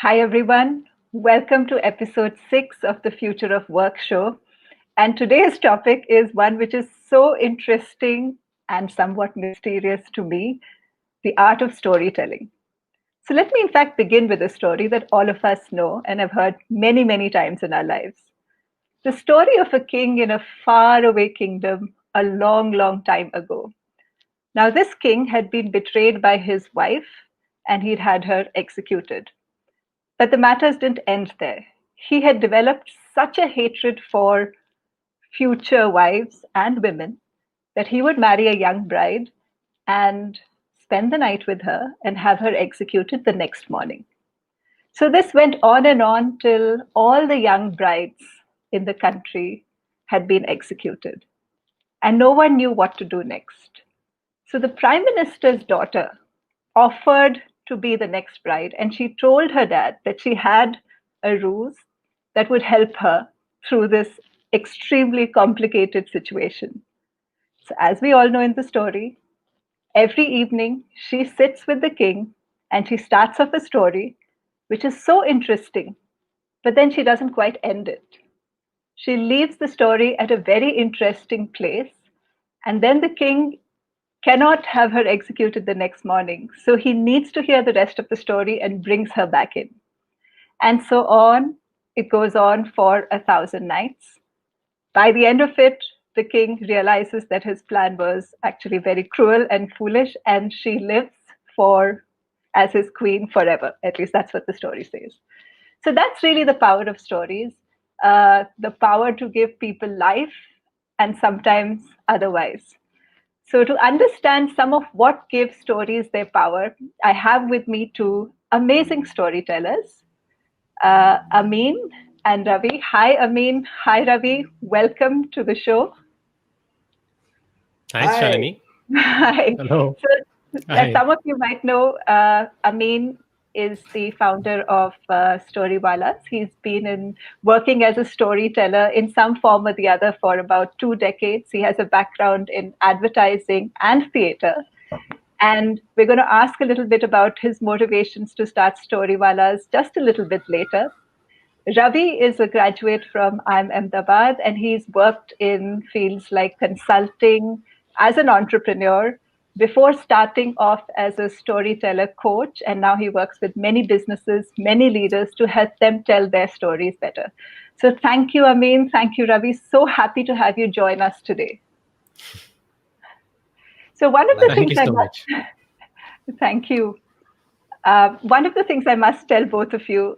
Hi, everyone. Welcome to episode 6 of the Future of Work show. And today's topic is one which is so interesting and somewhat mysterious to me, the art of storytelling. So, let me, in fact, begin with a story that all of us know and have heard many, many times in our lives. The story of a king in a faraway kingdom a long, long time ago. Now, this king had been betrayed by his wife and he'd had her executed. But the matters didn't end there. He had developed such a hatred for future wives and women that he would marry a young bride and spend the night with her and have her executed the next morning. So this went on and on till all the young brides in the country had been executed. And no one knew what to do next. So the prime minister's daughter offered to be the next bride, and she told her dad that she had a ruse that would help her through this extremely complicated situation. So, as we all know in the story, every evening she sits with the king and she starts off a story which is so interesting, but then she doesn't quite end it. She leaves the story at a very interesting place, and then the king cannot have her executed the next morning. So he needs to hear the rest of the story and brings her back in. And so on, it goes on for 1,000 nights. By the end of it, the king realizes that his plan was actually very cruel and foolish, and she lives for as his queen forever. At least that's what the story says. So that's really the power of stories, the power to give people life and sometimes otherwise. So, to understand some of what gives stories their power, I have with me two amazing storytellers, Ameen and Ravi. Hi, Ameen. Hi, Ravi. Welcome to the show. Thanks, Hi. Shalini. Hi. Hello. So, as Hi. some of you might know, Ameen is the founder of Storywallahs. He's been working as a storyteller in some form or the other for about 2 decades. He has a background in advertising and theater. And we're going to ask a little bit about his motivations to start Storywallahs just a little bit later. Ravi is a graduate from IIM Ahmedabad, and he's worked in fields like consulting as an entrepreneur before starting off as a storyteller coach. And now he works with many businesses, many leaders to help them tell their stories better. So thank you, Ameen. Thank you, Ravi. So happy to have you join us today. So one of the Thank things you so much. Thank you. One of the things I must tell both of you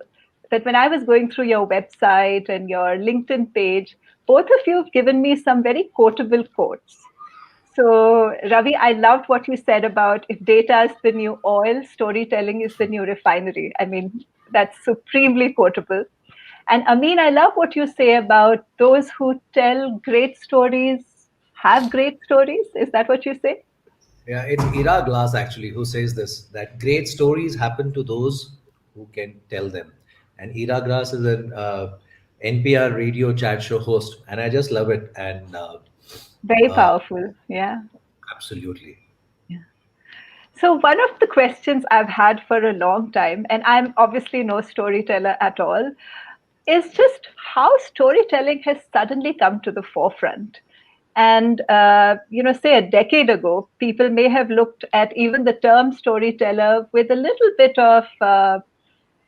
that when I was going through your website and your LinkedIn page, both of you have given me some very quotable quotes. So, Ravi, I loved what you said about if data is the new oil, storytelling is the new refinery. I mean, that's supremely quotable. And Ameen, I love what you say about those who tell great stories have great stories. Is that what you say? Yeah, it's Ira Glass actually who says this that great stories happen to those who can tell them. And Ira Glass is an NPR radio chat show host, and I just love it. And Very uh, powerful. Yeah. absolutely. So, one of the questions I've had for a long time, and I'm obviously no storyteller at all, is just how storytelling has suddenly come to the forefront. And, say a decade ago, people may have looked at even the term storyteller with a little bit of,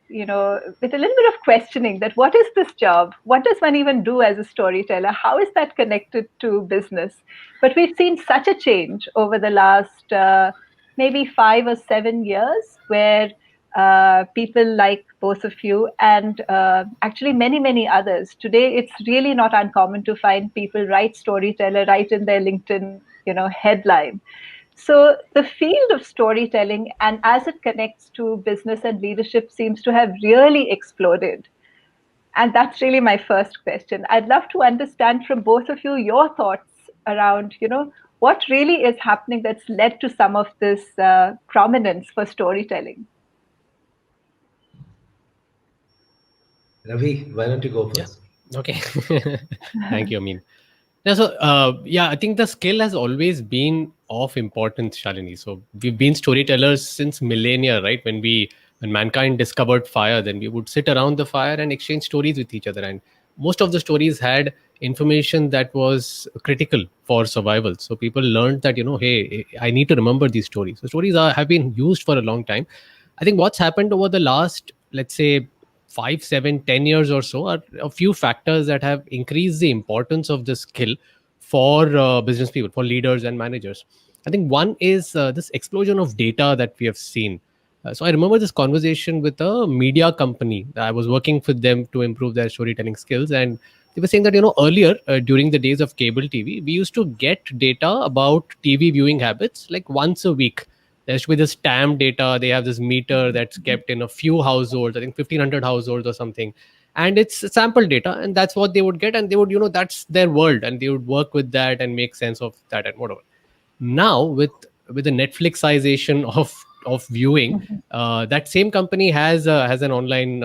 with a little bit of questioning that what is this job? What does one even do as a storyteller? How is that connected to business? But we've seen such a change over the last maybe 5 or 7 years where people like both of you and actually many, many others. Today, it's really not uncommon to find people write storyteller right in their LinkedIn, headline. So the field of storytelling and as it connects to business and leadership seems to have really exploded. And that's really my first question. I'd love to understand from both of you your thoughts around, what really is happening that's led to some of this prominence for storytelling. Ravi, why don't you go Yeah. first? Okay. Thank you, Amin. I think the skill has always been of importance, Shalini. So we've been storytellers since millennia, right? When we when mankind discovered fire, then we would sit around the fire and exchange stories with each other. And most of the stories had information that was critical for survival. So people learned that, hey, I need to remember these stories. So stories have been used for a long time. I think what's happened over the last, let's say, 5, 7, 10 years or so are a few factors that have increased the importance of this skill for business people, for leaders and managers. I think one is this explosion of data that we have seen. So I remember this conversation with a media company. I was working with them to improve their storytelling skills, and they were saying that earlier, during the days of cable TV, we used to get data about TV viewing habits like once a week. There used to be this TAM data. They have this meter that's kept in a few households, I think 1,500 households or something, and it's sample data, and that's what they would get, and they would, that's their world, and they would work with that and make sense of that and whatever. Now with the Netflixization of viewing, that same company has an online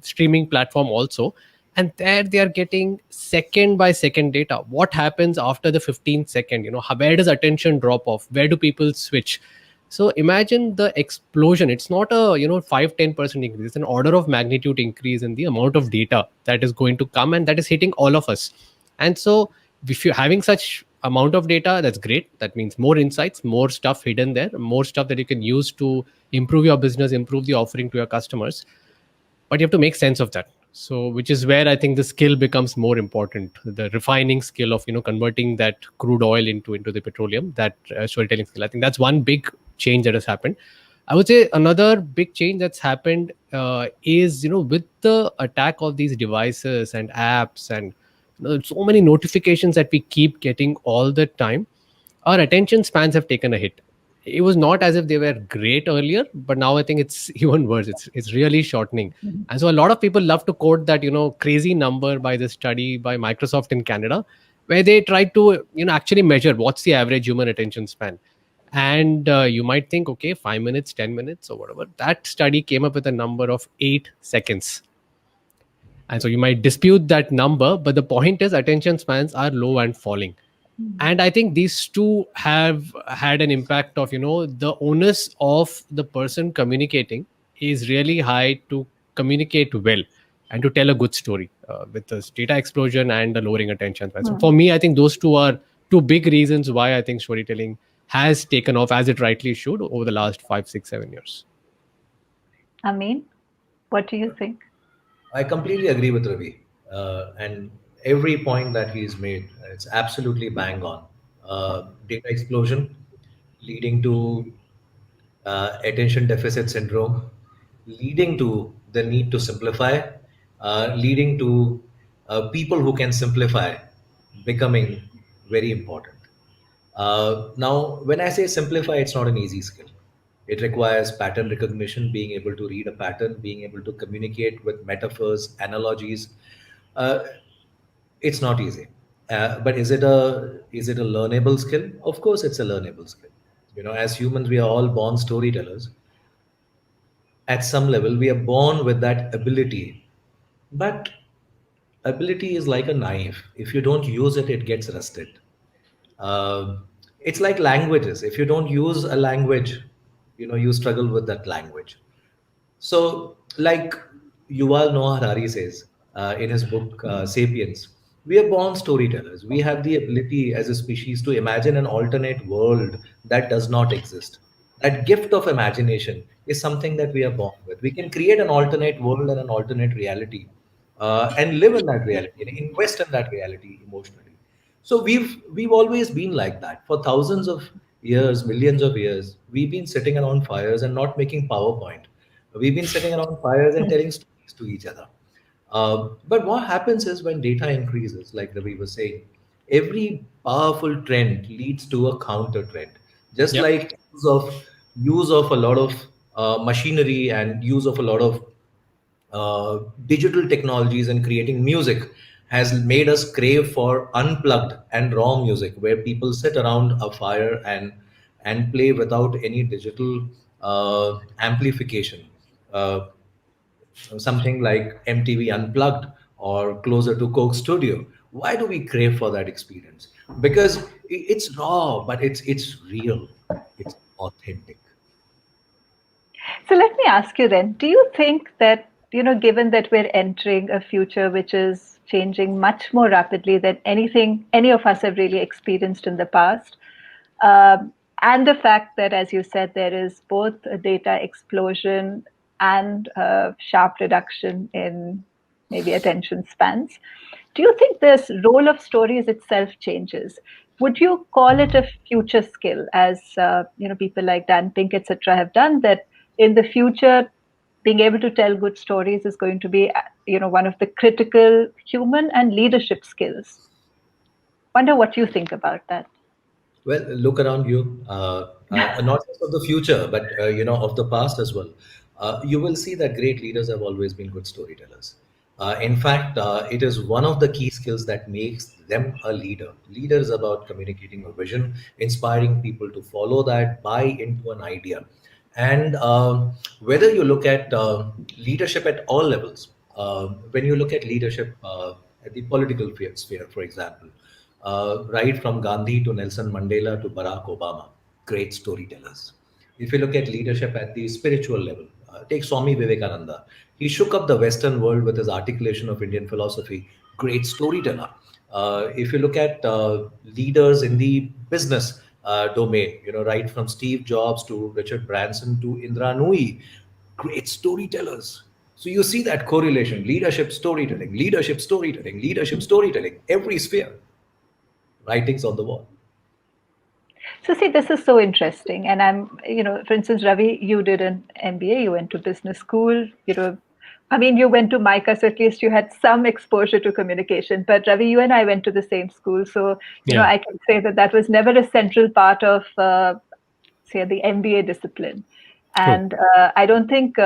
streaming platform also, and there they are getting second by second data. What happens after the 15th second? Where does attention drop off? Where do people switch? So imagine the explosion. It's not a 5-10% increase. It's an order of magnitude increase in the amount of data that is going to come, and that is hitting all of us. And so if you're having such amount of data, that's great. That means more insights, more stuff hidden there, more stuff that you can use to improve your business, improve the offering to your customers. But you have to make sense of that. So which is where I think the skill becomes more important, the refining skill of converting that crude oil into the petroleum, that storytelling skill. I think that's one big change that has happened. I would say another big change that's happened is with the attack of these devices and apps, and so many notifications that we keep getting all the time, our attention spans have taken a hit. It was not as if they were great earlier, but now I think it's even worse. It's really shortening. And so a lot of people love to quote that crazy number by the study by Microsoft in Canada, where they tried to actually measure what's the average human attention span. And you might think, okay, 5 minutes, 10 minutes, or whatever. That study came up with a number of 8 seconds. And so you might dispute that number, but the point is attention spans are low and falling. And I think these two have had an impact of the onus of the person communicating is really high to communicate well and to tell a good story, with this data explosion and the lowering attention span. So for me, I think those two are two big reasons why I think storytelling has taken off as it rightly should over the last 5, 6, 7 years. Amin, what do you think? I completely agree with Ravi, and every point that he's made, it's absolutely bang on. Data explosion leading to attention deficit syndrome, leading to the need to simplify, leading to people who can simplify becoming very important. Now, when I say simplify, it's not an easy skill. It requires pattern recognition, being able to read a pattern, being able to communicate with metaphors, analogies. Uh, it's not easy. But is it a learnable skill? Of course, it's a learnable skill. As humans, we are all born storytellers. At some level, we are born with that ability. But ability is like a knife. If you don't use it, it gets rusted. It's like languages. If you don't use a language, you struggle with that language. So, like Yuval Noah Harari says in his book *Sapiens*, we are born storytellers. We have the ability as a species to imagine an alternate world that does not exist. That gift of imagination is something that we are born with. We can create an alternate world and an alternate reality, and live in that reality and invest in that reality emotionally. So we've always been like that for thousands of years, millions of years. We've been sitting around fires and not making PowerPoint. We've been sitting around fires and telling stories to each other. But what happens is when data increases, like Ravi was saying, every powerful trend leads to a counter trend. Just Yep. like use of a lot of machinery and use of a lot of digital technologies and creating music has made us crave for unplugged and raw music where people sit around a fire and play without any digital amplification. Uh, Something like MTV Unplugged or closer to Coke Studio. Why do we crave for that experience? Because it's raw, but it's real. It's authentic. So let me ask you then, do you think that, given that we're entering a future which is changing much more rapidly than anything any of us have really experienced in the past, um, and the fact that, as you said, there is both a data explosion and a sharp reduction in maybe attention spans, do you think this role of stories itself changes? Would you call it a future skill, as people like Dan Pink, etc., have done? That in the future, being able to tell good stories is going to be, one of the critical human and leadership skills. Wonder what you think about that. Well, look around you, not just of the future, but of the past as well. You will see that great leaders have always been good storytellers. In fact, it is one of the key skills that makes them a leader. Leader is about communicating a vision, inspiring people to follow that, buy into an idea. And whether you look at leadership at all levels, when you look at leadership at the political sphere, for example, right from Gandhi to Nelson Mandela to Barack Obama, great storytellers. If you look at leadership at the spiritual level, take Swami Vivekananda. He shook up the Western world with his articulation of Indian philosophy, great storyteller. If you look at leaders in the business domain, right from Steve Jobs to Richard Branson to Indra Nooyi, great storytellers. So you see that correlation: leadership, storytelling, leadership, storytelling, leadership, storytelling, every sphere, writings on the wall. So see, this is so interesting. And for instance, Ravi, you did an MBA, you went to business school, you went to MICA, so at least you had some exposure to communication. But Ravi, you and I went to the same school. So, Yeah. I can say that was never a central part of, say, the MBA discipline. And I don't think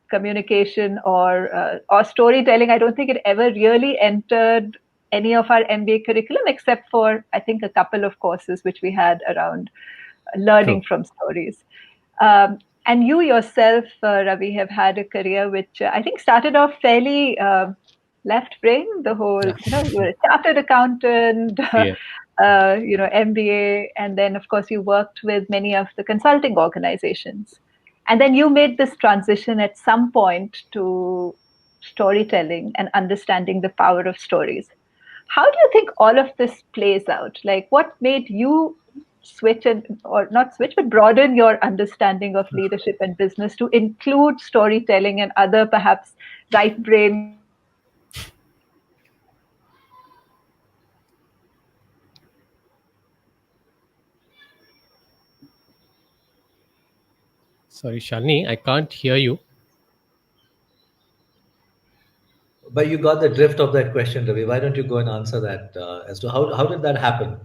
communication or storytelling, I don't think it ever really entered any of our MBA curriculum, except for, I think, a couple of courses which we had around learning from stories. And you yourself, Ravi, have had a career which I think started off fairly left brain. The whole, you were a chartered accountant, Yeah. MBA, and then of course you worked with many of the consulting organizations. And then you made this transition at some point to storytelling and understanding the power of stories. How do you think all of this plays out? Like, what made you switch or not switch, but broaden your understanding of leadership and business to include storytelling and other perhaps right brain Sorry, Shalini, I can't hear you. But you got the drift of that question, Ravi. Why don't you go and answer that as to how did that happen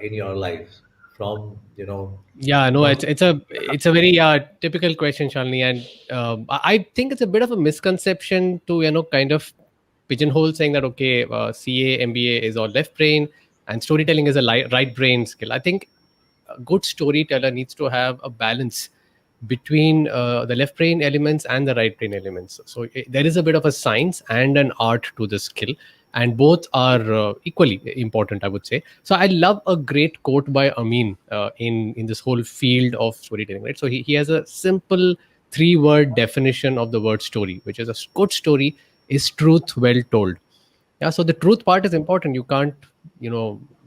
in your life from Yeah, no, from it's a very typical question, Shalini, and I think it's a bit of a misconception to kind of pigeonhole saying that okay, CA MBA is all left brain and storytelling is a right brain skill. I think a good storyteller needs to have a balance between the left brain elements and the right brain elements. So there is a bit of a science and an art to the skill, and both are equally important, I would say. So I love a great quote by Ameen in this whole field of storytelling. Right. So he has a simple 3-word definition of the word story, which is a good story is truth well told. Yeah, so the truth part is important. You can't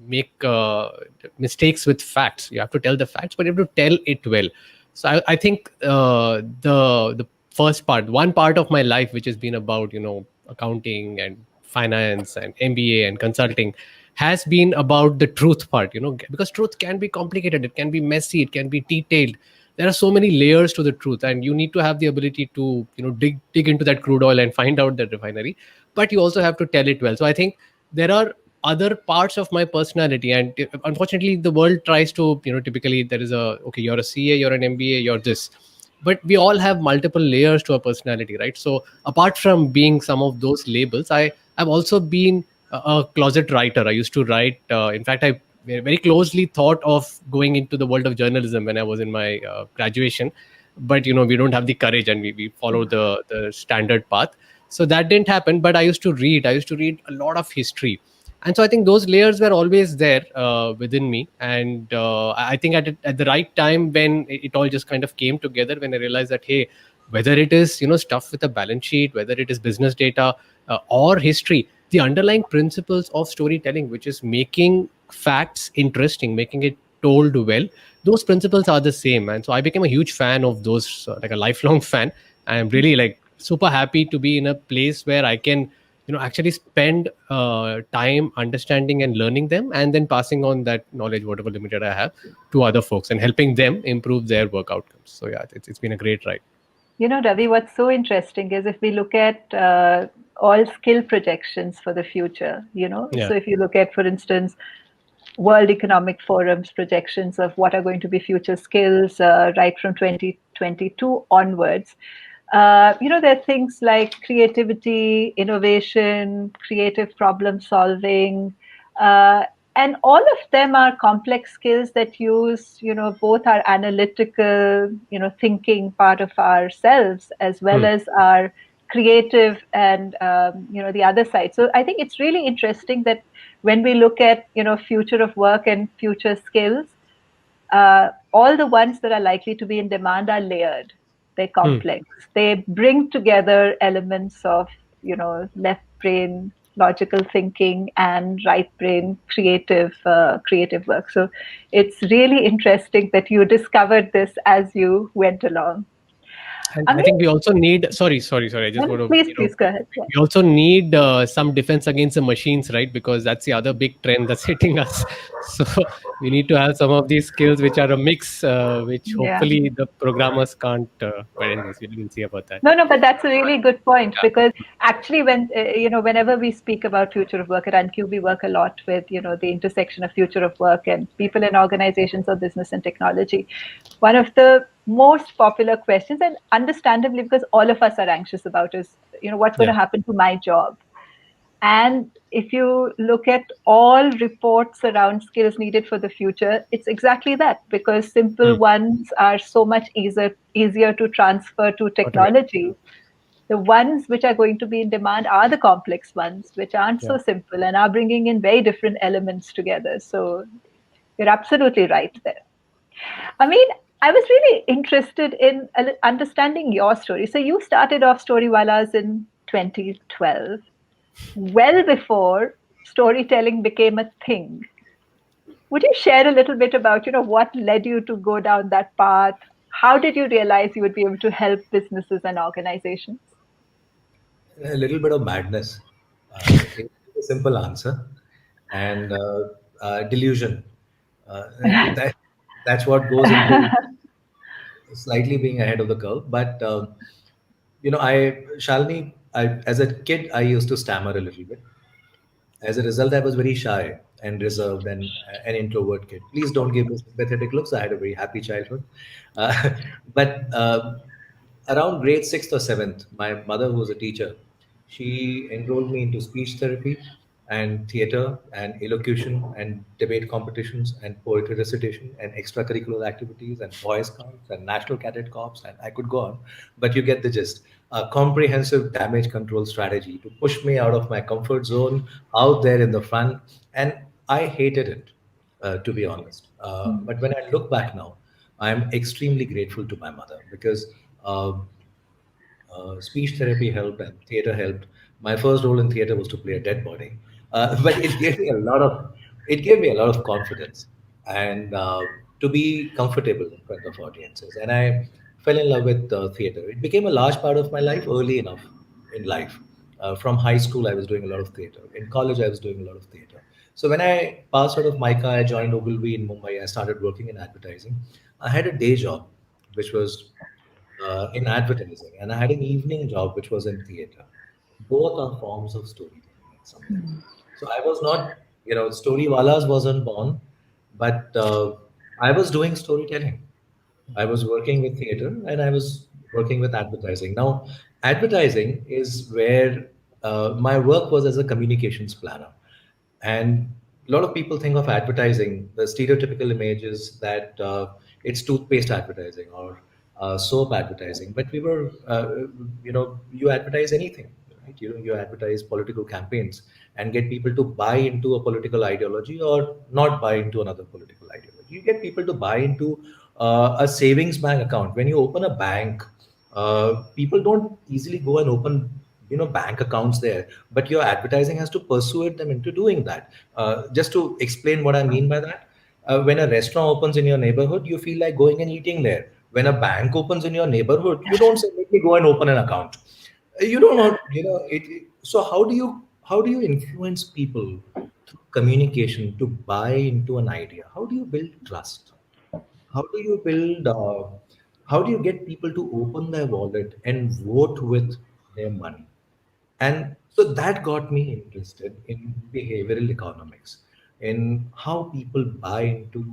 make mistakes with facts. You have to tell the facts, but you have to tell it well. So I think the first part, one part of my life, which has been about accounting and finance and MBA and consulting, has been about the truth part. Because truth can be complicated, it can be messy, it can be detailed. There are so many layers to the truth, and you need to have the ability to dig into that crude oil and find out that refinery. But you also have to tell it well. So I think there are other parts of my personality, and unfortunately the world tries to typically there is a okay, you're a CA, you're an MBA, you're this, but we all have multiple layers to our personality, right? So apart from being some of those labels, I've also been a closet writer. I used to write, in fact, I very closely thought of going into the world of journalism when I was in my graduation, but we don't have the courage, and we follow the standard path. So that didn't happen. But I used to read a lot of history, And so I think those layers were always there within me. And I think at the right time, when it all just kind of came together, when I realized that, hey, whether it is stuff with a balance sheet, whether it is business data, or history, the underlying principles of storytelling, which is making facts interesting, making it told well, those principles are the same. And so I became a huge fan of those, like a lifelong fan. I'm really like super happy to be in a place where I can actually spend time understanding and learning them, and then passing on that knowledge, whatever limited I have, to other folks and helping them improve their work outcomes. So yeah, it's been a great ride. Ravi, what's so interesting is if we look at all skill projections for the future, Yeah. so if you look at, for instance, World Economic Forum's projections of what are going to be future skills right from 2022 onwards. There are things like creativity, innovation, creative problem solving, uh, and all of them are complex skills that use, both our analytical, thinking part of ourselves as well Hmm. as our creative and, the other side. So I think it's really interesting that when we look at, future of work and future skills, all the ones that are likely to be in demand are layered. They're Hmm. complex. They bring together elements of, left brain logical thinking and right brain creative work. So it's really interesting that you discovered this as you went along. And I I mean, think we also need, sorry, I just no, no, want to, please go ahead. Yeah. we also need some defense against the machines, right? Because that's the other big trend that's hitting us. So we need to have some of these skills which are a mix, which Yeah. hopefully the programmers can't. But anyways, we'll see about that. No, but that's a really good point, because actually, whenever we speak about future of work at UNQBE, we work a lot with, the intersection of future of work and people in organizations or business and technology. One of the most popular questions, and understandably, because all of us are anxious about, is, what's going Yeah. to happen to my job? And if you look at all reports around skills needed for the future, it's exactly that, because simple Hmm. ones are so much easier to transfer to Automate. technology. The ones which are going to be in demand are the complex ones, which aren't Yeah. so simple and are bringing in very different elements together. So you're absolutely right there. I mean, I was really interested in understanding your story. So you started off Storywallahs in 2012, well before storytelling became a thing. Would you share a little bit about, what led you to go down that path? How did you realize you would be able to help businesses and organizations? A little bit of madness is a simple answer, and delusion. That that's what goes into slightly being ahead of the curve. But Shalini, as a kid, I used to stammer a little bit. As a result, I was very shy and reserved and an introvert kid. Please don't give me sympathetic looks. I had a very happy childhood. Uh, but around grade sixth or seventh, my mother, who was a teacher, she enrolled me into speech therapy and theater and elocution and debate competitions and poetry recitation and extracurricular activities and Boy Scouts and National Cadet Corps, and I could go on, but you get the gist. A comprehensive damage control strategy to push me out of my comfort zone, out there in the fun, and I hated it, to be honest. But when I look back now, I'm extremely grateful to my mother because uh, speech therapy helped and theater helped. My first role in theater was to play a dead body, but it gave me a lot of confidence and to be comfortable in front of audiences. And I fell in love with theater. It became a large part of my life early enough in life. From high school, I was doing a lot of theater. In college, I was doing a lot of theater. So when I passed out of MICA, I joined Ogilvy in Mumbai. I started working in advertising. I had a day job, which was in advertising, and I had an evening job which was in theater. Both are forms of storytelling in some level. So I was not, Storywallahs wasn't born, but I was doing storytelling. I was working with theater and I was working with advertising. Now, advertising is where my work was as a communications planner. And a lot of people think of advertising, the stereotypical image is that it's toothpaste advertising or soap advertising. But you advertise anything. right? You advertise political campaigns and get people to buy into a political ideology or not buy into another political ideology. You get people to buy into a savings bank account. When you open a bank, people don't easily go and open bank accounts there, but your advertising has to persuade them into doing that. Just to explain what I mean by that, when a restaurant opens in your neighborhood, you feel like going and eating there. When a bank opens in your neighborhood, you don't say, let me go and open an account. You don't know, so how do you influence people through communication to buy into an idea? How do you build trust? How do you build how do you get people to open their wallet and vote with their money? And so that got me interested in behavioral economics, in how people buy into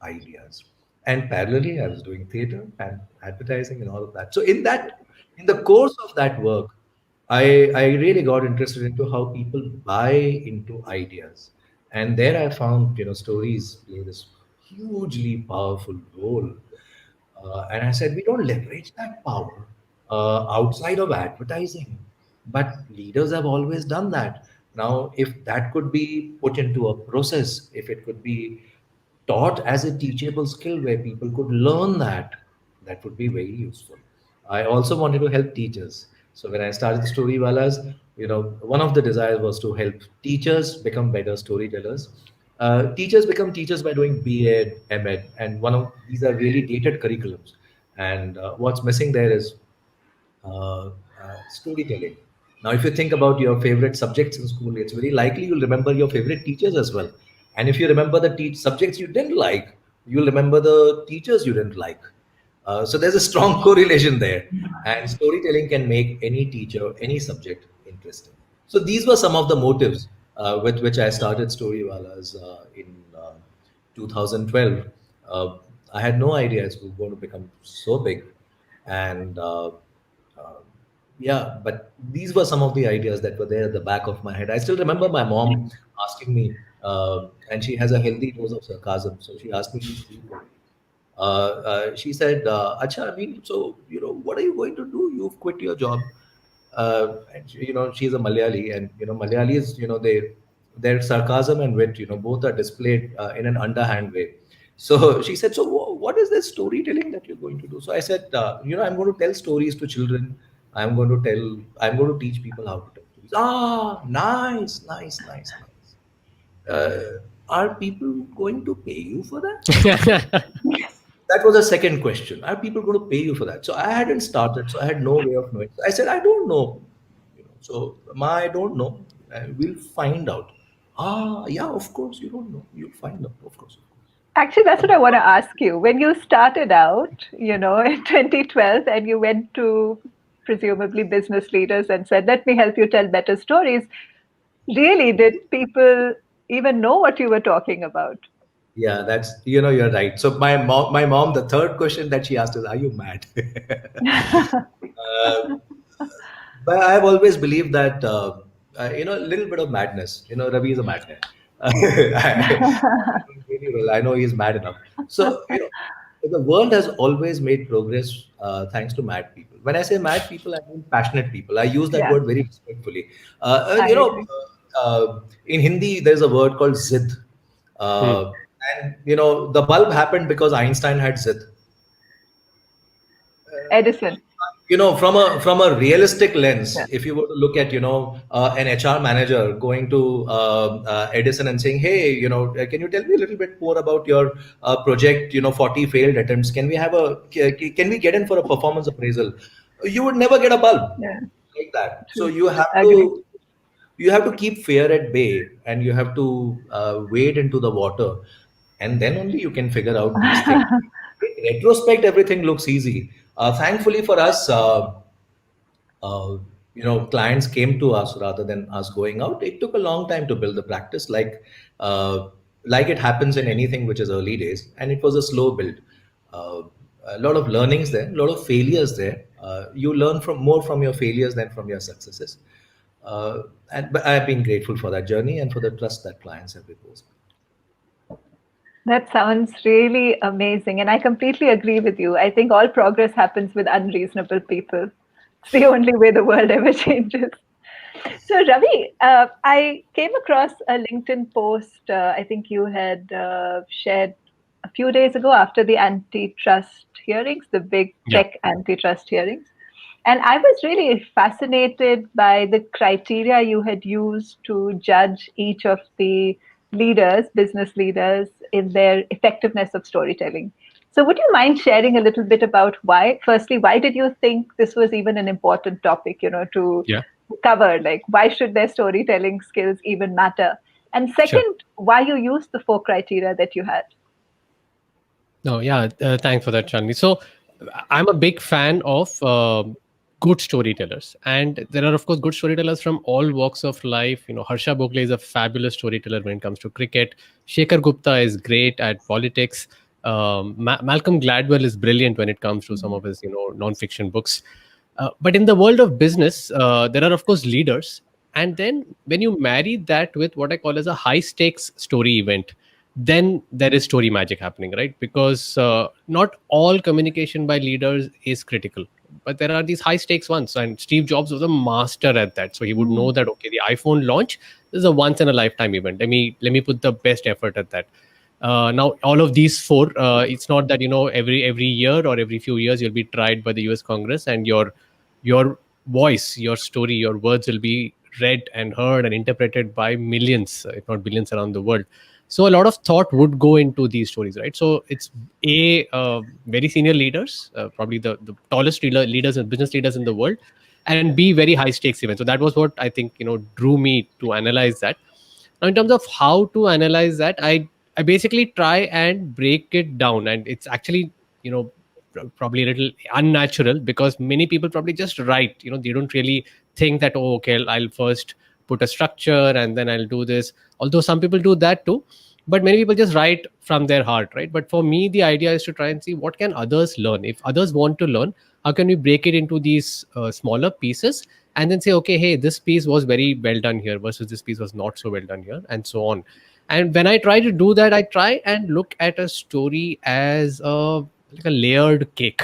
ideas. And parallelly, I was doing theater and advertising and all of that. So in the course of that work, I really got interested into how people buy into ideas. And there I found, stories play this hugely powerful role. And I said, we don't leverage that power outside of advertising. But leaders have always done that. Now, if that could be put into a process, if it could be taught as a teachable skill where people could learn that, that would be very useful. I also wanted to help teachers. So when I started the Storywallahs, one of the desires was to help teachers become better storytellers. Teachers become teachers by doing B.Ed, M.Ed, and one of these are really dated curriculums. And what's missing there is storytelling. Now, if you think about your favorite subjects in school, it's very likely you'll remember your favorite teachers as well. And if you remember the subjects you didn't like, you'll remember the teachers you didn't like. So there's a strong correlation there. And storytelling can make any teacher, any subject interesting. So these were some of the motives with which I started Storywallahs in 2012. Uh, I had no idea it was going to become so big. And uh, yeah, but these were some of the ideas that were there at the back of my head. I still remember my mom asking me, and she has a healthy dose of sarcasm. So she asked me these three questions. She said, Acha, I mean, so, what are you going to do? You've quit your job. And she's a Malayali, and, Malayalis, their sarcasm and wit, both are displayed in an underhand way. So she said, so what is this storytelling that you're going to do? So I said, I'm going to tell stories to children. I'm going to teach people how to tell stories. Ah, nice, nice, nice, nice. Are people going to pay you for that? That was a second question. Are people going to pay you for that? So I hadn't started, so I had no way of knowing. So I said, I don't know. So I don't know. We'll find out. Ah, yeah, of course, you don't know. You'll find out, of course. Actually, that's what I want to ask you. When you started out, in 2012, and you went to presumably business leaders and said, let me help you tell better stories, really, did people even know what you were talking about? Yeah, that's you're right. So my mom, the third question that she asked is, "Are you mad?" uh, but I've always believed that a little bit of madness. Ravi is a madman. Really well. I know he's mad enough. So the world has always made progress thanks to mad people. When I say mad people, I mean passionate people. I use that Yeah, word very respectfully. I agree. In Hindi, there's a word called zid. Hmm. Uh, and the bulb happened because Einstein had zid. Edison. From a realistic lens, Yeah. if you were to look at an HR manager going to Edison and saying, hey, can you tell me a little bit more about your project, 40 failed attempts, can we get in for a performance appraisal? You would never get a bulb Yeah, like that. So true. you have Agree. to keep fear at bay, and you have to wade into the water, and then only you can figure out these things. In retrospect, everything looks easy. Thankfully for us, uh, clients came to us rather than us going out. It took a long time to build the practice, uh, like it happens in anything which is early days, and it was a slow build. Uh, a lot of learnings there, a lot of failures there. You learn from your failures than from your successes. But I've been grateful for that journey and for the trust that clients have reposed. That sounds really amazing. And I completely agree with you. I think all progress happens with unreasonable people. It's the only way the world ever changes. So, Ravi, I came across a LinkedIn post. I think you had shared a few days ago after the antitrust hearings, the big Yeah, tech antitrust hearings. And I was really fascinated by the criteria you had used to judge each of the leaders, business leaders, in their effectiveness of storytelling. So, would you mind sharing a little bit about why? Firstly, why did you think this was even an important topic, to yeah, cover? Like, why should their storytelling skills even matter? And sure. second, why you used the four criteria that you had? No, yeah, thanks for that, Shalini. So, I'm a big fan of good storytellers, and there are, of course, good storytellers from all walks of life. Harsha Bhogle is a fabulous storyteller when it comes to cricket. Shekhar Gupta is great at politics. Malcolm Gladwell is brilliant when it comes to some of his, non-fiction books. But in the world of business, there are, of course, leaders. And then when you marry that with what I call as a high stakes story event, then there is story magic happening, right? Because not all communication by leaders is critical, but there are these high stakes ones. And Steve Jobs was a master at that. So he would know that, okay, the iPhone launch is a once in a lifetime event. Let me put the best effort at that. Now, all of these four, it's not that every year or every few years you'll be tried by the U.S. Congress, and your voice, your story, your words will be read and heard and interpreted by millions, if not billions, around the world. So a lot of thought would go into these stories, right? So it's very senior leaders, probably the tallest leaders and business leaders in the world, and B, very high stakes events. So that was what I think drew me to analyze that. Now, in terms of how to analyze that, I basically try and break it down, and it's actually you know probably a little unnatural because many people probably just write. They don't really think that, oh, okay, I'll first put a structure and then I'll do this. Although some people do that too, but many people just write from their heart, right? But for me, the idea is to try and see what can others learn. If others want to learn, how can we break it into these smaller pieces and then say, okay, hey, this piece was very well done here versus this piece was not so well done here, and so on. And when I try to do that, I try and look at a story as like a layered cake.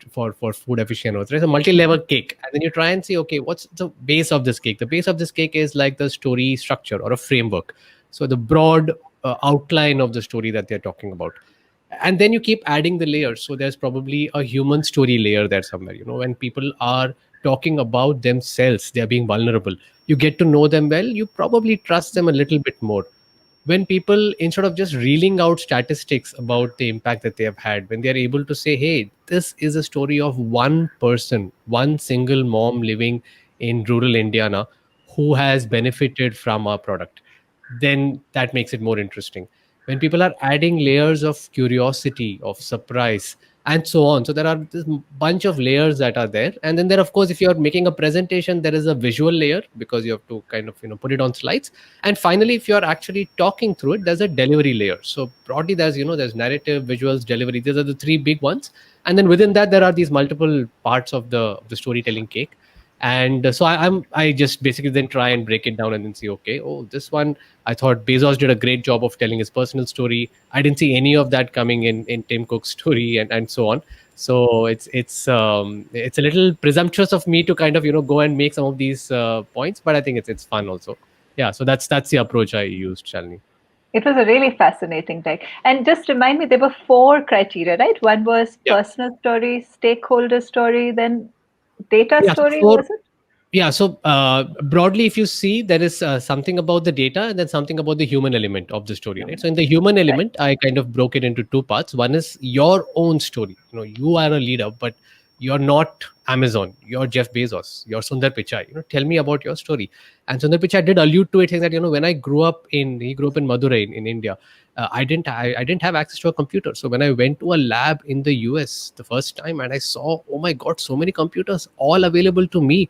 For food aficionados, there's a multi-level cake, and then you try and see, okay, what's the base of this cake? The base of this cake is like the story structure or a framework, so the broad outline of the story that they're talking about, and then you keep adding the layers. So there's probably a human story layer there somewhere. When people are talking about themselves, they're being vulnerable, you get to know them well, you probably trust them a little bit more. When people, instead of just reeling out statistics about the impact that they have had, when they're able to say, hey, this is a story of one person, one single mom living in rural Indiana who has benefited from our product, then that makes it more interesting. When people are adding layers of curiosity, of surprise, and so on, so there are this bunch of layers that are there. And then there, of course, if you're making a presentation, there is a visual layer because you have to kind of put it on slides. And finally, if you're actually talking through it, there's a delivery layer. So broadly, there's narrative, visuals, delivery. These are the three big ones. And then within that, there are these multiple parts of the storytelling cake. And so I just basically then try and break it down and then see, okay, oh, this one, I thought Bezos did a great job of telling his personal story. I didn't see any of that coming in Tim Cook's story, and so on. So it's a little presumptuous of me to kind of go and make some of these points, but I think it's fun also. Yeah, so that's the approach I used, Shalini. It was a really fascinating take. And just remind me, there were four criteria, right? One was Yeah. personal story, stakeholder story, then data Yeah. So story, was it? yeah. So broadly, if you see, there is something about the data and then something about the human element of the story, right? So in the human Right. element, I kind of broke it into two parts. One is your own story. You are a leader, but you're not Amazon. You're Jeff Bezos. You're Sundar Pichai. Tell me about your story. And Sundar Pichai did allude to it, saying that when he grew up in Madurai in India. I didn't have access to a computer. So when I went to a lab in the US the first time and I saw, oh my God, so many computers all available to me,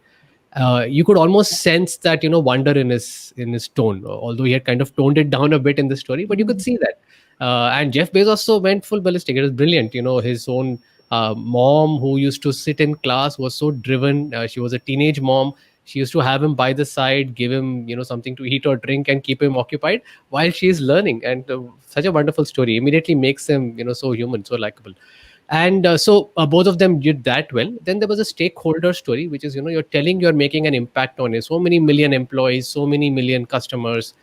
you could almost sense that wonder in his tone, although he had kind of toned it down a bit in the story, but you could see that. And Jeff Bezos also went full ballistic. It was brilliant. His own mom, who used to sit in class, was so driven. She was a teenage mom. She used to have him by the side, give him something to eat or drink, and keep him occupied while she is learning. And such a wonderful story. Immediately makes him so human, so likable. And both of them did that well. Then there was a stakeholder story, which is, you're telling you're making an impact on it, so many million employees, so many million customers,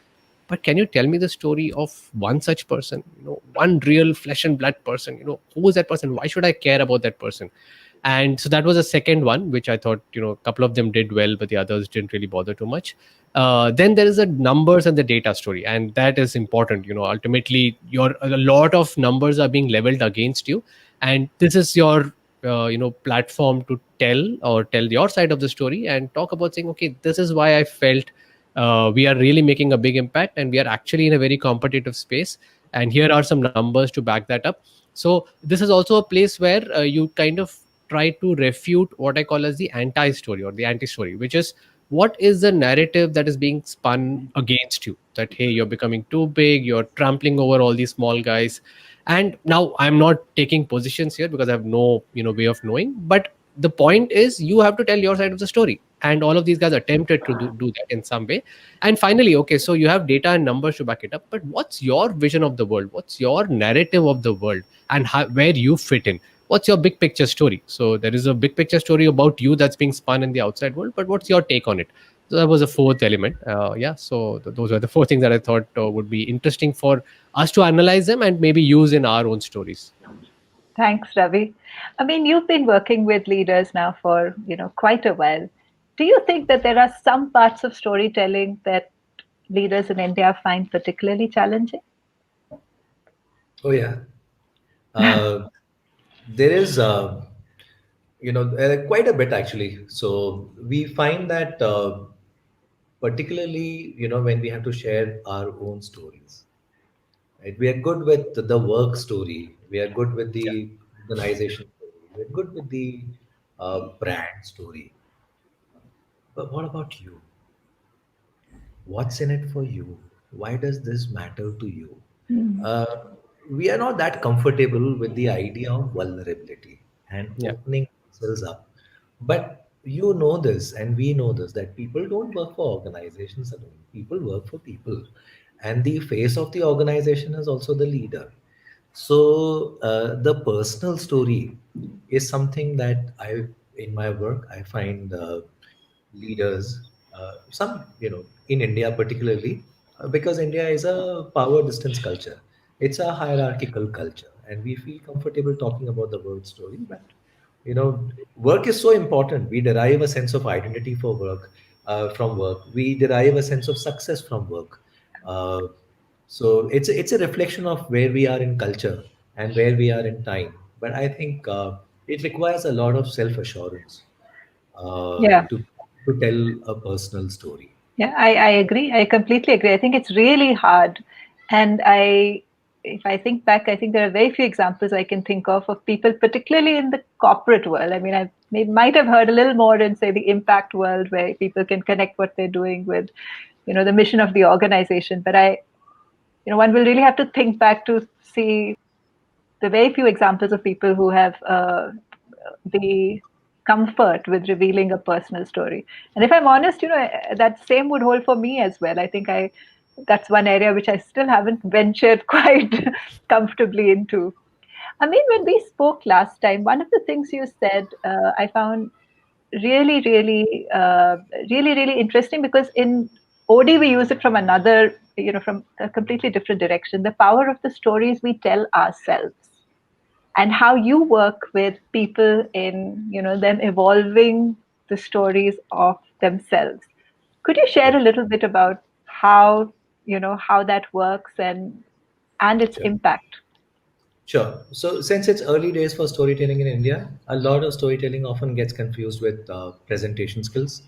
but can you tell me the story of one such person, one real flesh and blood person? Who is that person? Why should I care about that person? And so that was a second one, which I thought, a couple of them did well, but the others didn't really bother too much. Then there is a numbers and the data story, and that is important. Ultimately, a lot of numbers are being leveled against you, and this is your platform to tell your side of the story and talk about saying, okay, this is why I felt we are really making a big impact, and we are actually in a very competitive space, and here are some numbers to back that up. So this is also a place where you kind of try to refute what I call as the anti story or the anti story, which is, what is the narrative that is being spun against you, that hey, you're becoming too big, you're trampling over all these small guys. And now I'm not taking positions here because I have no way of knowing, but the point is you have to tell your side of the story, and all of these guys attempted to do that in some way. And finally, okay, so you have data and numbers to back it up, but what's your vision of the world, what's your narrative of the world, and where you fit in? What's your big picture story? So there is a big picture story about you that's being spun in the outside world, but what's your take on it? So that was a fourth element. Yeah, so those were the four things that I thought would be interesting for us to analyze them and maybe use in our own stories. Thanks, Ravi. I mean, you've been working with leaders now for, quite a while. Do you think that there are some parts of storytelling that leaders in India find particularly challenging? Oh yeah. There is quite a bit actually. So we find that particularly when we have to share our own stories, right? We are good with the work story, we are good with Yeah. the organization story, we're good with the brand story, but what about you? What's in it for you? Why does this matter to you? Mm. uh, we are not that comfortable with the idea of vulnerability and Yeah. opening ourselves up. But you know this, and we know this, that people don't work for organizations alone. People work for people. And the face of the organization is also the leader. So the personal story is something that in my work, I find leaders, some, in India particularly, because India is a power distance culture. It's a hierarchical culture, and we feel comfortable talking about the world story. But work is so important. We derive a sense of identity for work from work. We derive a sense of success from work. Uh, so it's a reflection of where we are in culture and where we are in time. But I think it requires a lot of self assurance uh, Yeah. to to tell a personal story. Yeah, I agree. I completely agree. I think it's really hard. And if I think back, I think there are very few examples I can think of people, particularly in the corporate world. I mean, might have heard a little more in, say, the impact world, where people can connect what they're doing with, the mission of the organization. But one will really have to think back to see the very few examples of people who have the comfort with revealing a personal story. And if I'm honest, that same would hold for me as well. I think that's one area which I still haven't ventured quite comfortably into. I mean, when we spoke last time, one of the things you said I found really, really interesting, because in OD we use it from another, from a completely different direction. The power of the stories we tell ourselves, and how you work with people in, them evolving the stories of themselves. Could you share a little bit about how that works, and its Sure. impact? Sure. So, since it's early days for storytelling in India, a lot of storytelling often gets confused with presentation skills.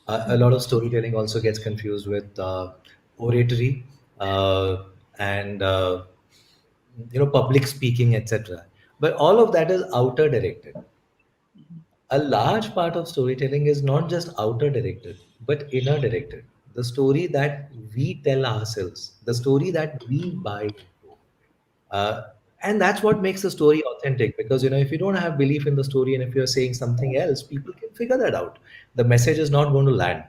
A lot of storytelling also gets confused with oratory and public speaking, etc. But all of that is outer directed. A large part of storytelling is not just outer directed, but inner directed. The story that we tell ourselves, the story that we buy into. Uh, and that's what makes the story authentic, because if you don't have belief in the story and if you're saying something else, people can figure that out. The message is not going to land.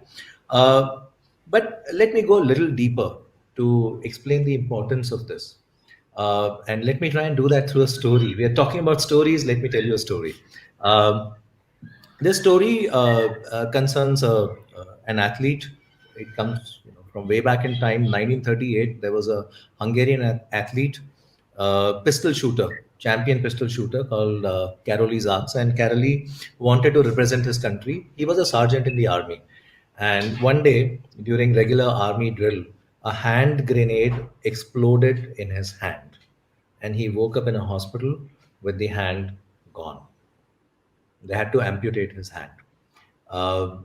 Uh, but let me go a little deeper to explain the importance of this. And let me try and do that through a story. We are talking about stories. Let me tell you a story. Um, this story concerns an athlete. It comes, from way back in time, 1938. There was a Hungarian athlete, pistol shooter, champion pistol shooter called Karoly Zaks, and Karoly wanted to represent his country. He was a sergeant in the army, and one day during regular army drill, a hand grenade exploded in his hand, and he woke up in a hospital with the hand gone. They had to amputate his hand. Uh,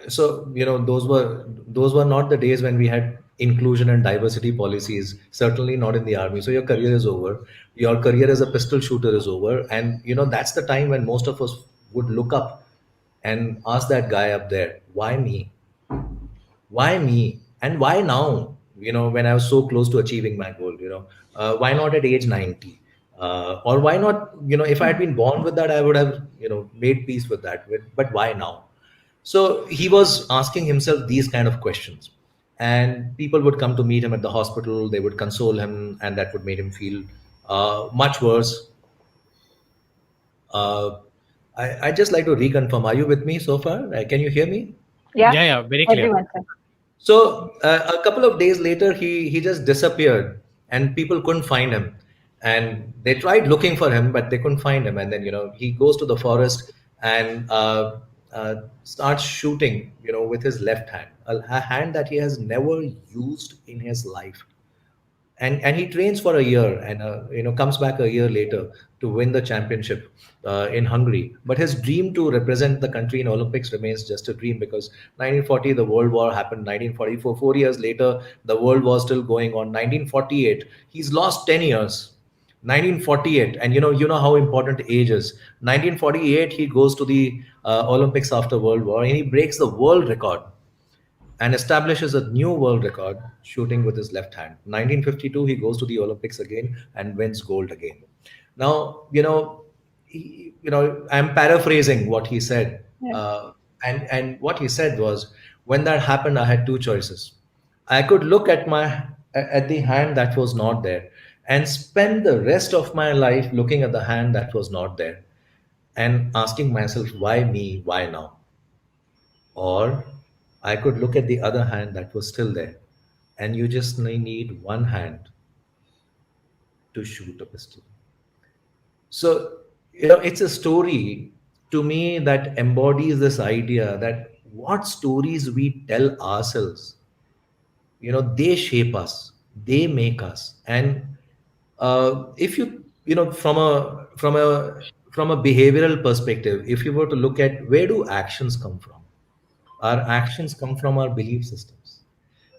so those were not the days when we had inclusion and diversity policies. Certainly not in the army. So your career is over. Your career as a pistol shooter is over, and that's the time when most of us would look up and ask that guy up there, why me? Why me? And why now? When I was so close to achieving my goal, why not at age 90? Or why not, if I had been born with that, I would have, made peace with that. But why now? So he was asking himself these kind of questions. And people would come to meet him at the hospital, they would console him, and that would make him feel much worse. Uh, I'd just like to reconfirm, are you with me so far? Can you hear me? Yeah, Yeah, yeah, very clear. everyone said. So a couple of days later, he just disappeared, and people couldn't find him. And they tried looking for him, but they couldn't find him. And then he goes to the forest and starts shooting, with his left hand, a hand that he has never used in his life. And he trains for a year, and comes back a year later to win the championship in Hungary. But his dream to represent the country in Olympics remains just a dream, because 1940 the World War happened. 1944, 4 years later, the World War still going on. 1948, he's lost 10 years. 1948, and you know how important age is. 1948, he goes to the Olympics after World War, and he breaks the world record and establishes a new world record shooting with his left hand. 1952, he goes to the Olympics again and wins gold again. Now, I'm paraphrasing what he said, Yeah. and what he said was, when that happened, I had two choices. I could look at the hand that was not there, and spend the rest of my life looking at the hand that was not there, and asking myself, why me, why now? Or I could look at the other hand that was still there, and you just need one hand to shoot a pistol. So, it's a story to me that embodies this idea that what stories we tell ourselves, they shape us, they make us. And if from a behavioral perspective, if you were to look at, where do actions come from? Our actions come from our belief systems.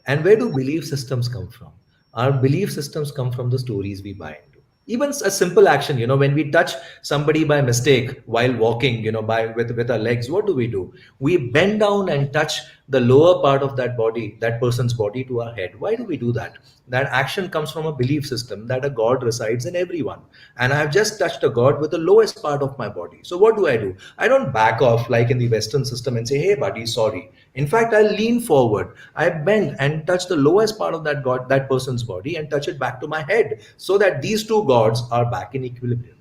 And where do belief systems come from? Our belief systems come from the stories we buy into. Even a simple action, when we touch somebody by mistake while walking, with our legs, what do? We bend down and touch the lower part of that body, that person's body, to our head. Why do we do that? That action comes from a belief system that a God resides in everyone. And I have just touched a God with the lowest part of my body. So what do? I don't back off like in the Western system and say, hey, buddy, sorry. In fact, I lean forward. I bend and touch the lowest part of that person's body, and touch it back to my head, so that these two gods are back in equilibrium.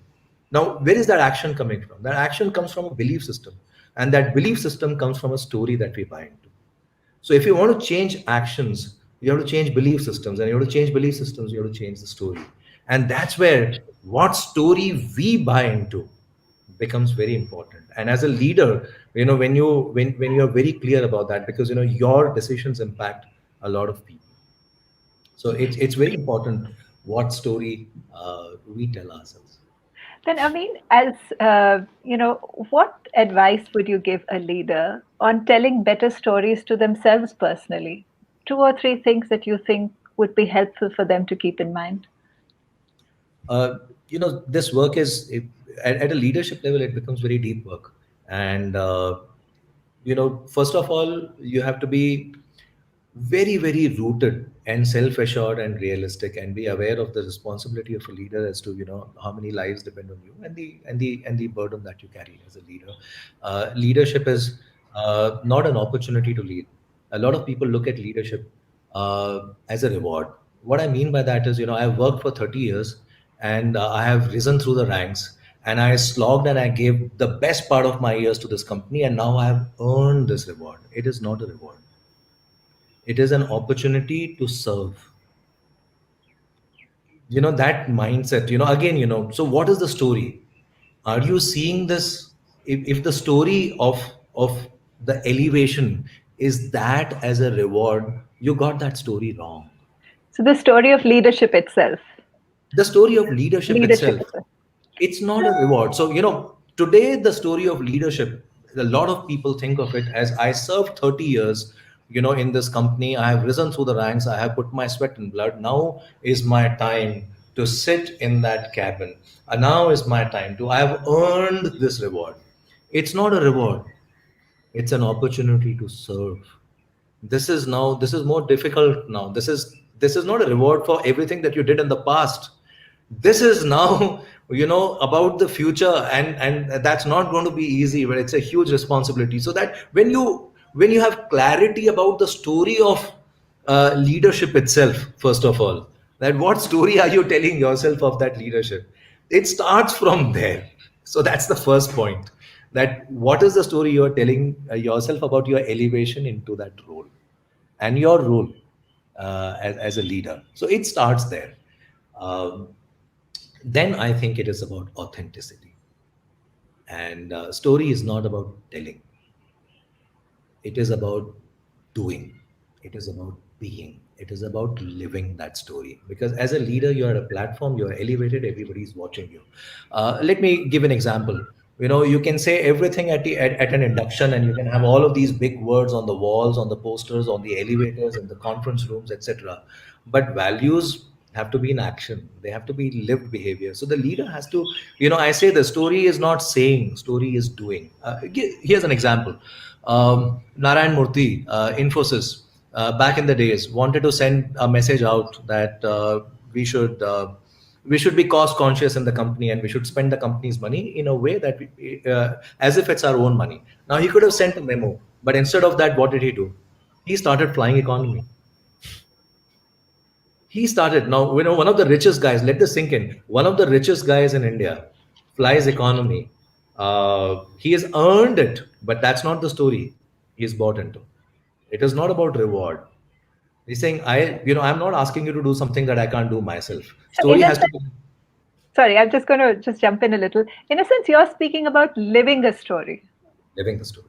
Now, where is that action coming from? That action comes from a belief system. And that belief system comes from a story that we buy into. So if you want to change actions, you have to change belief systems, and you have to change belief systems, you have to change the story. And that's where what story we buy into becomes very important. And as a leader, when you're very clear about that, because your decisions impact a lot of people. So it's very important what story we tell ourselves. Then, I mean, as what advice would you give a leader on telling better stories to themselves personally? Two or three things that you think would be helpful for them to keep in mind. This work at a leadership level, it becomes very deep work. And first of all, you have to be very, very rooted and self-assured and realistic, and be aware of the responsibility of a leader, as to how many lives depend on you, and the burden that you carry as a leader. Leadership is not an opportunity to lead. A lot of people look at leadership as a reward. What I mean by that is, I've worked for 30 years, and I have risen through the ranks, and I slogged and I gave the best part of my years to this company, and now I have earned this reward. It is not a reward, it is an opportunity to serve. That mindset, again, so what is the story? Are you seeing this? If the story of the elevation is that as a reward, you got that story wrong. So the story of leadership itself. The story of leadership Leadership itself, itself. it's not a reward. So today the story of leadership, a lot of people think of it as, I served 30 years in this company, I have risen through the ranks, I have put my sweat and blood, now is my time to sit in that cabin, and now is my time to, I have earned this reward. It's not a reward, it's an opportunity to serve. This is more difficult now. This is not a reward for everything that you did in the past. This is now about the future, and that's not going to be easy, but it's a huge responsibility. So that when you have clarity about the story of leadership itself, first of all, that what story are you telling yourself of that leadership, it starts from there. So that's the first point, that what is the story you're telling yourself about your elevation into that role and your role as a leader. So it starts there. um, then I think it is about authenticity. And story is not about telling, it is about doing, it is about being, it is about living that story. Because as a leader, you're at a platform, you're elevated, everybody's watching you. Let me give an example. You can say everything at an induction, and you can have all of these big words on the walls, on the posters, on the elevators, in the conference rooms, etc. But values have to be in action, they have to be lived behavior. So the leader has to, I say the story is not saying, story is doing. Here's an example. Narayan Murthy, Infosys, back in the days, wanted to send a message out that we should be cost conscious in the company, and we should spend the company's money in a way that as if it's our own money. Now he could have sent a memo, but instead of that, what did he do? He started flying economy. He started, now one of the richest guys, let this sink in, one of the richest guys in India flies economy. He has earned it, but that's not the story he's bought into. It is not about reward. He's saying, I'm not asking you to do something that I can't do myself. So in Story a has to sense, be sorry, I'm just going to just jump in a little. In a sense, you're speaking about living a story. living the story.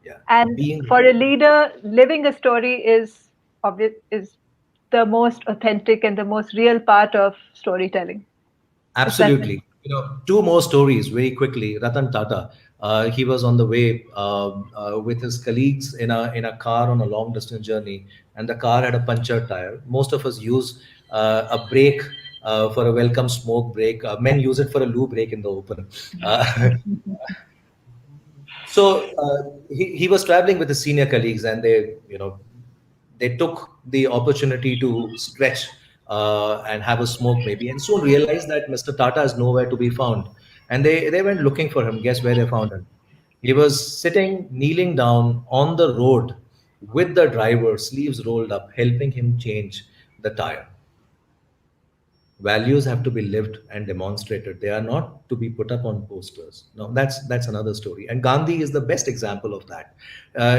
Yeah. And Being for a leader, living a story is the most authentic and the most real part of storytelling. Is that Absolutely. Two more stories very quickly. Ratan Tata, he was on the way with his colleagues in a car on a long distance journey, and the car had a punctured tire. Most of us use a brake for a welcome smoke break. Men use it for a loo break in the open. Uh, so he was traveling with his senior colleagues, and they took the opportunity to stretch and have a smoke maybe, and soon realized that Mr. Tata is nowhere to be found. And they went looking for him. Guess where they found him? He was sitting, kneeling down on the road with the driver, sleeves rolled up, helping him change the tire. Values have to be lived and demonstrated. They are not to be put up on posters. No, that's another story. And Gandhi is the best example of that.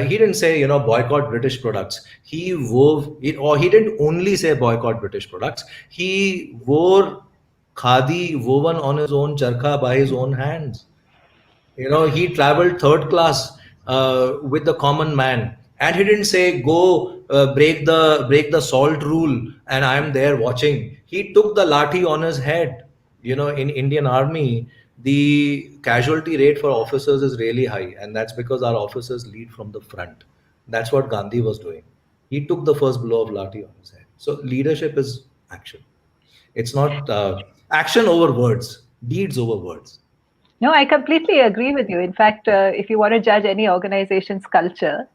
He didn't say, boycott British products. He wove it, or he didn't only say boycott British products. He wore khadi woven on his own charkha by his own hands. He traveled third class with the common man, and he didn't say, go break the salt rule and I am there watching. He took the lathi on his head. In Indian army, the casualty rate for officers is really high, and that's because our officers lead from the front. That's what Gandhi was doing. He took the first blow of lathi on his head. So leadership is action. It's not action over words, deeds over words. No, I completely agree with you. In fact, if you want to judge any organization's culture,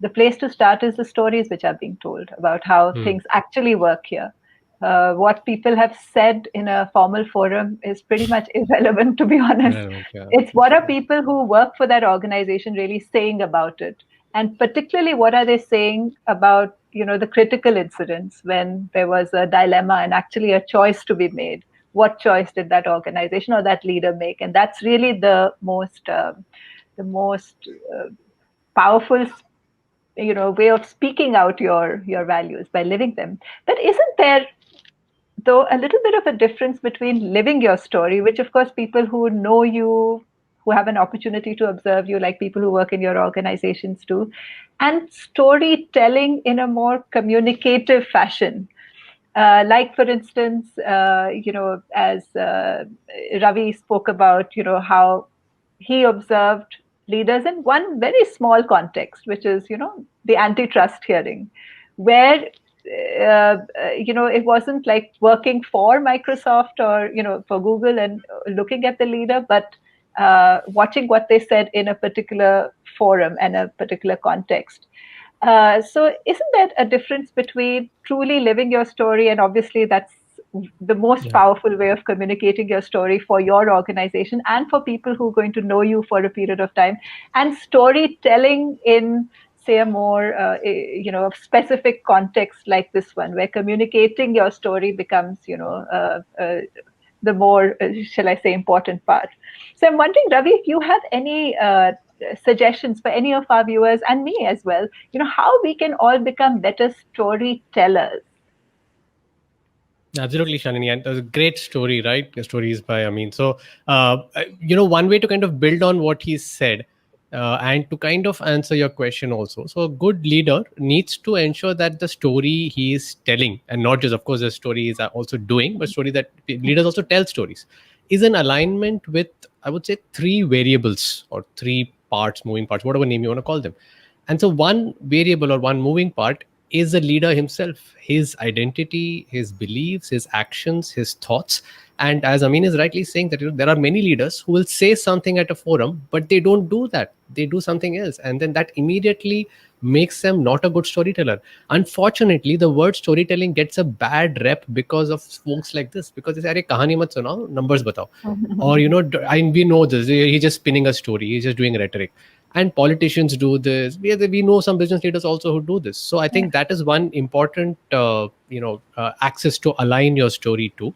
the place to start is the stories which are being told about how things actually work here. What people have said in a formal forum is pretty much irrelevant, to be honest. Yeah. It's what are people who work for that organization really saying about it? And particularly, what are they saying about the critical incidents when there was a dilemma and actually a choice to be made. What choice did that organization or that leader make? And that's really the most powerful way of speaking out your values by living them. But isn't there, though, a little bit of a difference between living your story, which of course people who know you, who have an opportunity to observe you, like people who work in your organizations do, and storytelling in a more communicative fashion? Like, for instance, as Ravi spoke about, how he observed leaders in one very small context, which is, the antitrust hearing, where it wasn't like working for Microsoft or for Google and looking at the leader, but watching what they said in a particular forum and a particular context. So isn't there a difference between truly living your story, and obviously that's the most Yeah. powerful way of communicating your story for your organization and for people who are going to know you for a period of time, and storytelling in, say, a more specific context like this one, where communicating your story becomes the more, shall I say, important part. So I'm wondering, Ravi, if you have any suggestions for any of our viewers and me as well, how we can all become better storytellers. Absolutely, Shalini, and a great story, right? The story is by Ameen. So, one way to kind of build on what he said, and to kind of answer your question also. So, a good leader needs to ensure that the story he is telling, and not just, of course, the story is also doing, but story that leaders also tell stories, is in alignment with, I would say, three variables or three parts, moving parts, whatever name you want to call them. And so, one variable or one moving part is the leader himself, his identity, his beliefs, his actions, his thoughts. And as Amin is rightly saying, that there are many leaders who will say something at a forum, but they don't do that. They do something else, and then that immediately makes them not a good storyteller. Unfortunately, the word storytelling gets a bad rep because of folks like this, because they say, "Arey, kahani mat sunao, numbers batao," or we know this. He's just spinning a story. He's just doing rhetoric. And politicians do this. We know some business leaders also who do this. So I think that is one important axis to align your story to.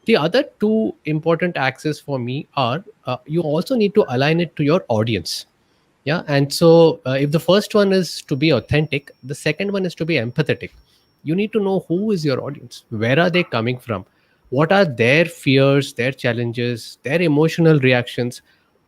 The other two important axes for me are, you also need to align it to your audience. Yeah. And so if the first one is to be authentic, the second one is to be empathetic. You need to know who is your audience, where are they coming from, what are their fears, their challenges, their emotional reactions.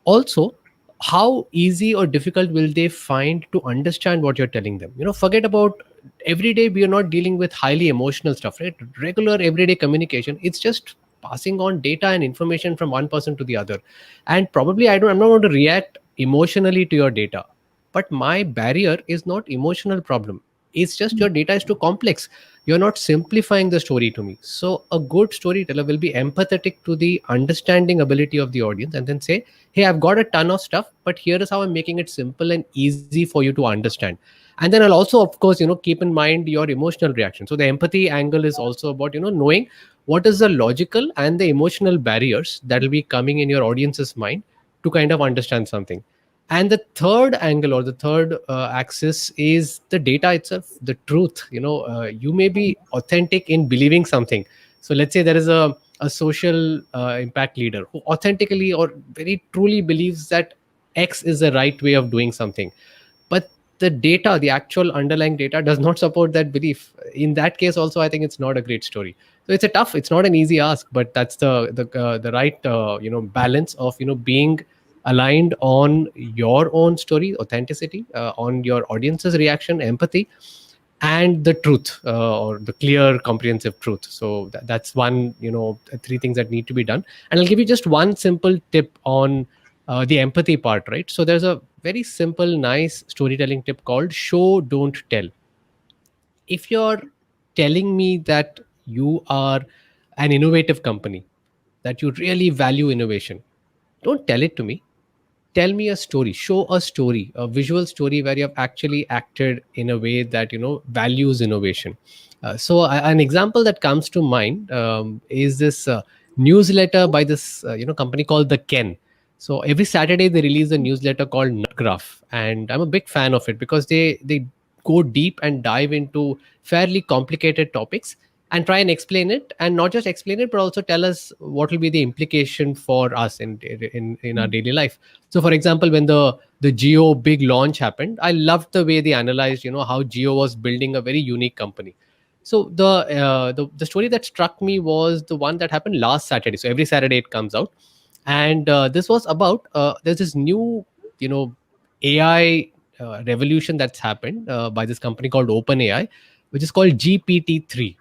Also, how easy or difficult will they find to understand what you're telling them? Forget about every day. We are not dealing with highly emotional stuff, right? Regular everyday communication, it's just passing on data and information from one person to the other. And probably I'm not going to react emotionally to your data, but my barrier is not emotional problem. It's just your data is too complex. You're not simplifying the story to me. So a good storyteller will be empathetic to the understanding ability of the audience, and then say, hey, I've got a ton of stuff, but here is how I'm making it simple and easy for you to understand. And then I'll also, of course, keep in mind your emotional reaction. So the empathy angle is also about knowing what is the logical and the emotional barriers that will be coming in your audience's mind to kind of understand something. And the third angle, or the third axis, is the data itself, the truth. You may be authentic in believing something. So let's say there is a social impact leader who authentically or very truly believes that X is the right way of doing something, but the data, the actual underlying data, does not support that belief. In that case also, I think it's not a great story. So it's not an easy ask, but that's the right balance of being aligned on your own story, authenticity, on your audience's reaction, empathy, and the truth, or the clear comprehensive truth. So that's one, three things that need to be done. And I'll give you just one simple tip on the empathy part, right? So there's a very simple, nice storytelling tip called show don't tell. If you're telling me that you are an innovative company, that you really value innovation, don't tell it to me. Tell me a story, show a story, a visual story where you have actually acted in a way that values innovation. An example that comes to mind is this newsletter by this company called the Ken. So every Saturday they release a newsletter called Nutgraph, and I'm a big fan of it because they go deep and dive into fairly complicated topics and try and explain it, and not just explain it but also tell us what will be the implication for us in our daily life. So for example, when the Geo big launch happened, I loved the way they analyzed, how Geo was building a very unique company. So the story that struck me was the one that happened last Saturday. So every Saturday it comes out, and this was about there's this new AI revolution that's happened by this company called OpenAI, which is called GPT-3.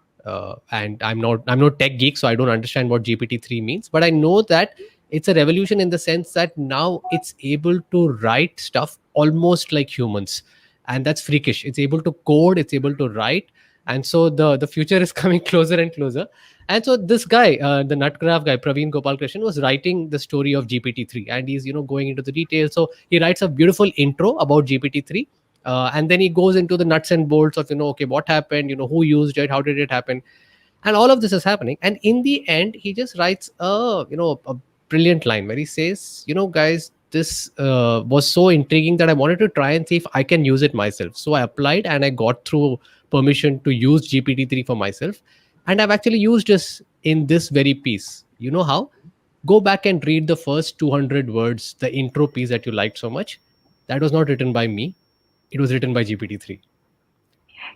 And I'm not tech geek, so I don't understand what GPT-3 means, but I know that it's a revolution in the sense that now it's able to write stuff almost like humans, and that's freakish. It's able to code, it's able to write, and so the future is coming closer and closer. And so this guy, the Nutcraft guy, Praveen Gopalkrishnan, was writing the story of GPT-3, and he's going into the details. So he writes a beautiful intro about GPT-3, and then he goes into the nuts and bolts of okay, what happened, who used it, how did it happen, and all of this is happening. And in the end, he just writes a brilliant line where he says, guys, this was so intriguing that I wanted to try and see if I can use it myself. So I applied and I got through permission to use GPT-3 for myself, and I've actually used this in this very piece. You know how? Go back and read the first 200 words, the intro piece that you liked so much. That was not written by me, it was written by GPT-3.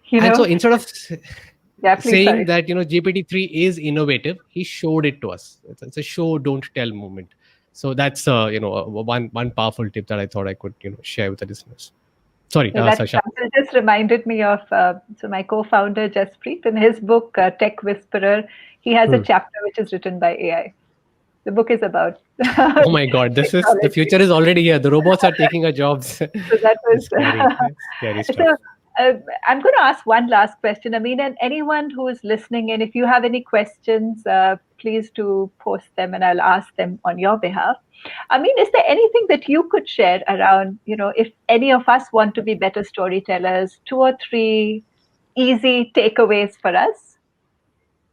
You And so know, instead of yeah, please, saying sorry. that GPT-3 is innovative, he showed it to us. It's a show don't tell moment. So that's one powerful tip that I thought I could share with the listeners. Sorry, So that Sasha. example just reminded me of so my co-founder Jaspreet in his book Tech Whisperer. He has a Hmm. chapter which is written by AI. The book is about Oh my God, this is the technology. future is already here. The robots are taking our jobs. So that It's was scary, scary stuff. so. I'm going to ask one last question. I mean, and anyone who is listening, and if you have any questions, please do post them, and I'll ask them on your behalf. I mean, is there anything that you could share around, if any of us want to be better storytellers, two or three easy takeaways for us?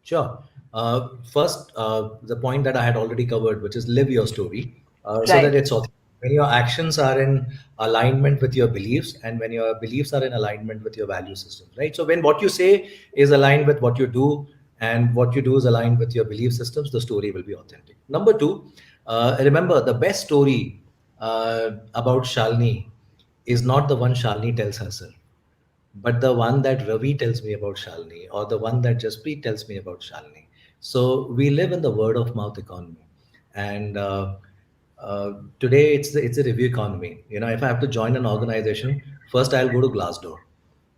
Sure. First, the point that I had already covered, which is live your story, so that Right. it's authentic. When your actions are in alignment with your beliefs, and when your beliefs are in alignment with your value systems, right? So when what you say is aligned with what you do, and what you do is aligned with your belief systems, the story will be authentic. Number two, remember the best story about Shalini is not the one Shalini tells herself, but the one that Ravi tells me about Shalini, or the one that Jaspreet tells me about Shalini. So we live in the word of mouth economy, and today it's a review economy. If I have to join an organization, first I'll go to Glassdoor,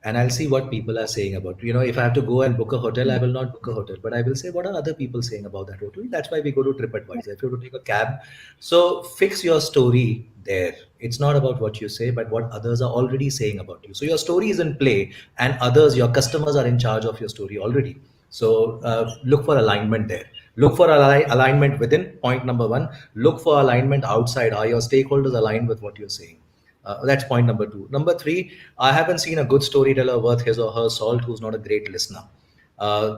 and I'll see what people are saying about. If I have to go and book a hotel, I will not book a hotel, but I will say what are other people saying about that hotel. That's why we go to TripAdvisor. If you have to take a cab, so fix your story there. It's not about what you say, but what others are already saying about you. So your story is in play, and others, your customers, are in charge of your story already. So look for alignment there. Look for alignment within. Point number one. Look for alignment outside. Are your stakeholders aligned with what you're saying? That's point number two. Number three, I haven't seen a good storyteller worth his or her salt who's not a great listener.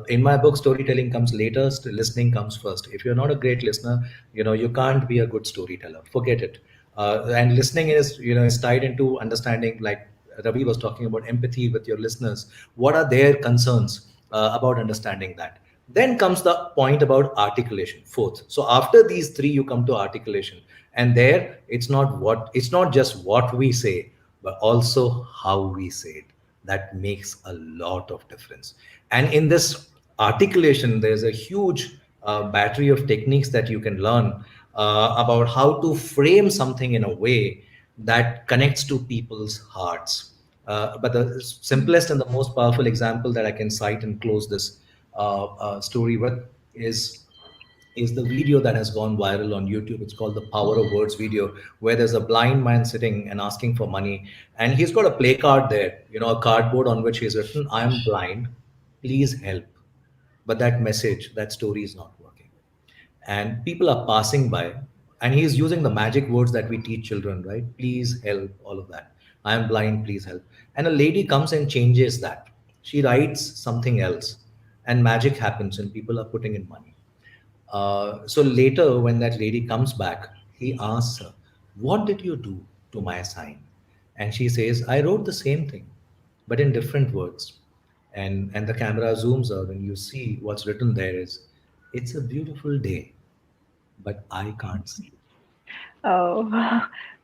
In my book, storytelling comes later, listening comes first. If you're not a great listener, you can't be a good storyteller. Forget it. And listening is tied into understanding, like Ravi was talking about empathy with your listeners. What are their concerns about understanding that? Then comes the point about articulation, fourth. So after these three, you come to articulation, and there it's not just what we say, but also how we say it. That makes a lot of difference. And in this articulation, there's a huge battery of techniques that you can learn about how to frame something in a way that connects to people's hearts. But the simplest and the most powerful example that I can cite and close this story with is the video that has gone viral on YouTube. It's called the Power of Words video, where there's a blind man sitting and asking for money. And he's got a play card there, a cardboard on which he's written, "I am blind, please help." But that message, that story is not working. And people are passing by, and he's using the magic words that we teach children, right? Please help, all of that. "I am blind, please help." And a lady comes and changes that. She writes something else, and magic happens, and people are putting in money. So later, when that lady comes back, he asks her, "What did you do to my sign?" And she says, "I wrote the same thing. but in different words. And the camera zooms out and you see what's written there is, it's a beautiful day, but I can't see. Oh,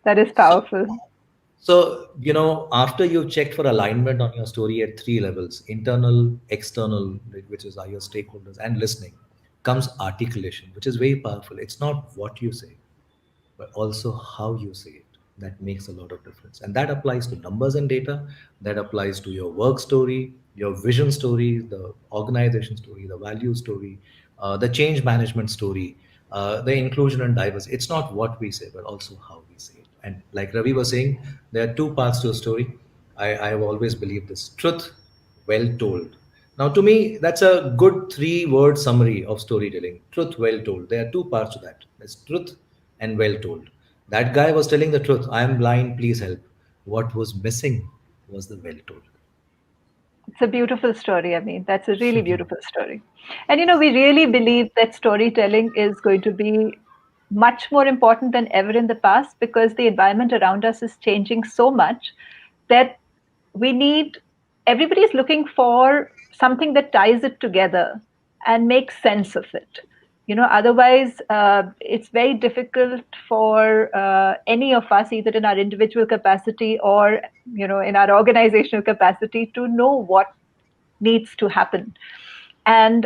that is So, powerful. after you've checked for alignment on your story at three levels, internal, external, which is are your stakeholders, and listening, comes articulation, which is very powerful. It's not what you say, but also how you say it. That makes a lot of difference. And that applies to numbers and data, that applies to your work story, your vision story, the organization story, the value story, the change management story, the inclusion and diversity. It's not what we say, but also how we say it. And like Ravi was saying, there are two parts to a story. I've always believed this: truth, well told. Now, to me, that's a good three-word summary of storytelling. Truth, well told. There are two parts to that. There's truth and well told. That guy was telling the truth. I am blind, please help. What was missing was the well told. It's a beautiful story. I mean, that's a really beautiful story. And we really believe that storytelling is going to be much more important than ever in the past because the environment around us is changing so much that we need, everybody's looking for something that ties it together and makes sense of it. Otherwise, it's very difficult for any of us, either in our individual capacity or in our organizational capacity, to know what needs to happen. And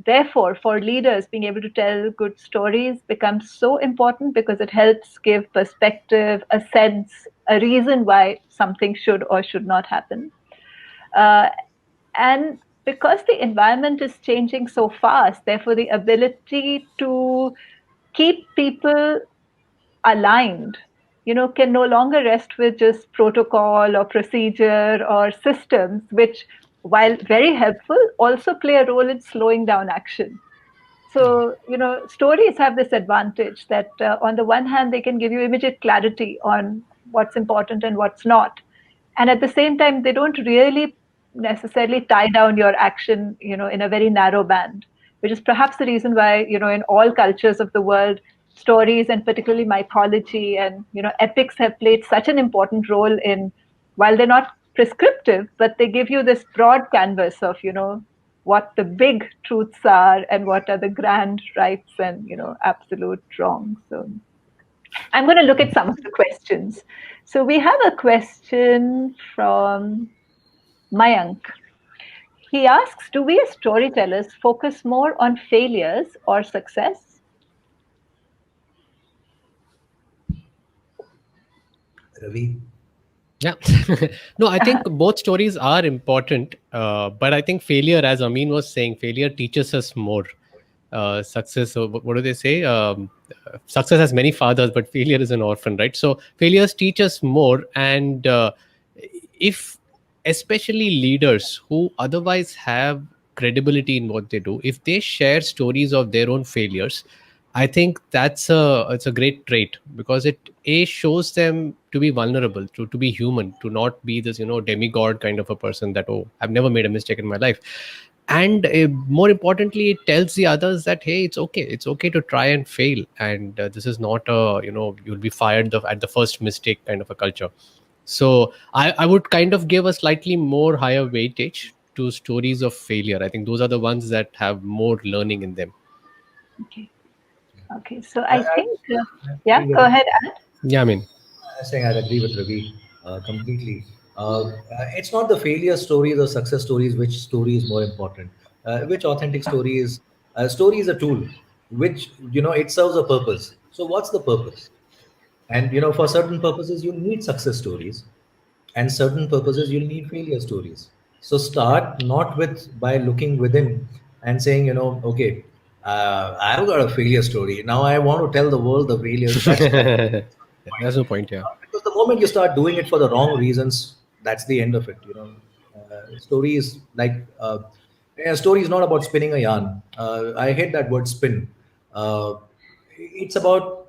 therefore, for leaders, being able to tell good stories becomes so important because it helps give perspective, a sense, a reason why something should or should not happen. Uh, and because the environment is changing so fast, therefore, the ability to keep people aligned, can no longer rest with just protocol or procedure or systems, which, while very helpful, also play a role in slowing down action. So, stories have this advantage that on the one hand, they can give you immediate clarity on what's important and what's not. And at the same time, they don't really necessarily tie down your action, in a very narrow band, which is perhaps the reason why, in all cultures of the world, stories and particularly mythology and, epics have played such an important role in, while they're not prescriptive, but they give you this broad canvas of, what the big truths are and what are the grand rights and absolute wrongs. So I'm going to look at some of the questions. So we have a question from Mayank. He asks, do we as storytellers focus more on failures or success? Ravi? Yeah. No, I think both stories are important. But I think failure, as Ameen was saying, failure teaches us more. Success, what do they say? Success has many fathers, but failure is an orphan, right? So failures teach us more. And if, especially leaders who otherwise have credibility in what they do, if they share stories of their own failures, I think it's a great trait because it shows them to be vulnerable, to be human, to not be this demigod kind of a person that, oh, I've never made a mistake in my life. And more importantly, it tells the others that, hey, it's okay to try and fail, and this is not a you'll be fired at the first mistake kind of a culture. So I would kind of give a slightly more higher weightage to stories of failure. I think those are the ones that have more learning in them. Okay. Okay. So I, I I, think, I yeah, agree go with ahead, Anne. Yeah, I mean, I saying I'd agree with Ravi completely. It's not the failure stories or success stories which story is more important. Which authentic story is? Story is a tool which it serves a purpose. So what's the purpose? And for certain purposes you need success stories, and certain purposes you'll need failure stories. So start not with by looking within and saying, okay, I've got a failure story. Now I want to tell the world the failures. That's there's no point. Yeah. because the moment you start doing it for the wrong reasons, that's the end of it. Story is like a story is not about spinning a yarn. I hate that word spin. Uh, it's about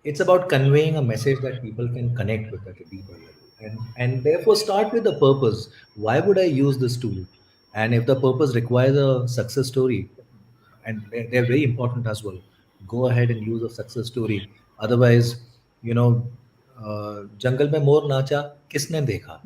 it's about conveying a message that people can connect with at a deeper level, and therefore start with the purpose. Why would I use this tool? And if the purpose requires a success story, and they're very important as well, go ahead and use a success story. Otherwise, you know जंगल में मोर नाचा किसने देखा?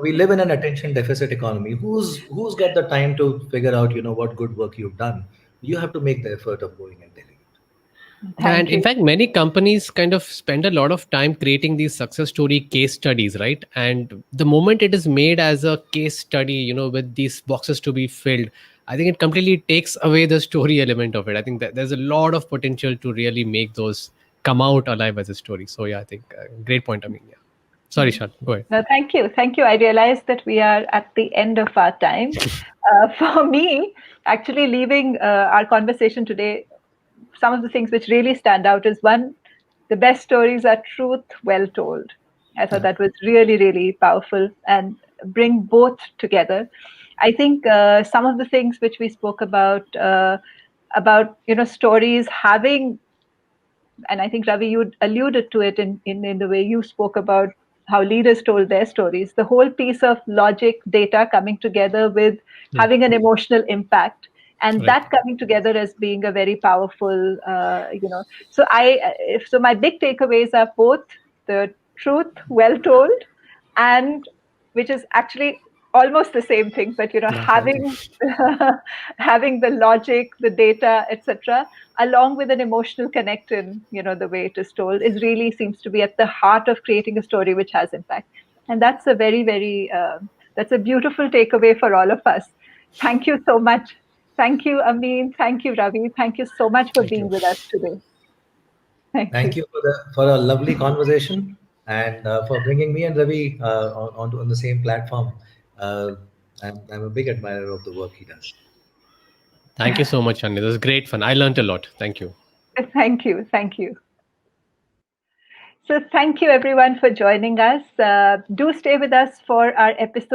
We live in an attention deficit economy. Who's got the time to figure out, what good work you've done? You have to make the effort of going and telling it. And Thank in you. fact, many companies kind of spend a lot of time creating these success story case studies, right? And the moment it is made as a case study, with these boxes to be filled, I think it completely takes away the story element of it. I think that there's a lot of potential to really make those come out alive as a story. So yeah, I think great point. I mean, yeah. Sorry, Shal, go ahead. No, thank you. Thank you. I realize that we are at the end of our time. For me, actually, leaving our conversation today, some of the things which really stand out is one, the best stories are truth well told. I thought Yeah. that was really, really powerful and bring both together. I think some of the things which we spoke about stories having, and I think Ravi, you alluded to it in the way you spoke about how leaders told their stories. The whole piece of logic, data coming together with Hmm. having an emotional impact, and Right. that coming together as being a very powerful, So so my big takeaways are both the truth well told, and which is actually almost the same thing, but Yeah, thank you. having having the logic, the data, etc., along with an emotional connect in the way it is told is really seems to be at the heart of creating a story which has impact. And that's a very, very that's a beautiful takeaway for all of us. Thank you so much. Thank you, Ameen. Thank you, Ravi. Thank you so much for Thank being you. with us today. Thank Thank you. you for a lovely conversation, and for bringing me and Ravi on the same platform. Uh, I'm a big admirer of the work he does. Thank you so much, Andy. This was great fun. I learned a lot. Thank you. Thank you. Thank you. So thank you everyone for joining us. Do stay with us for our episode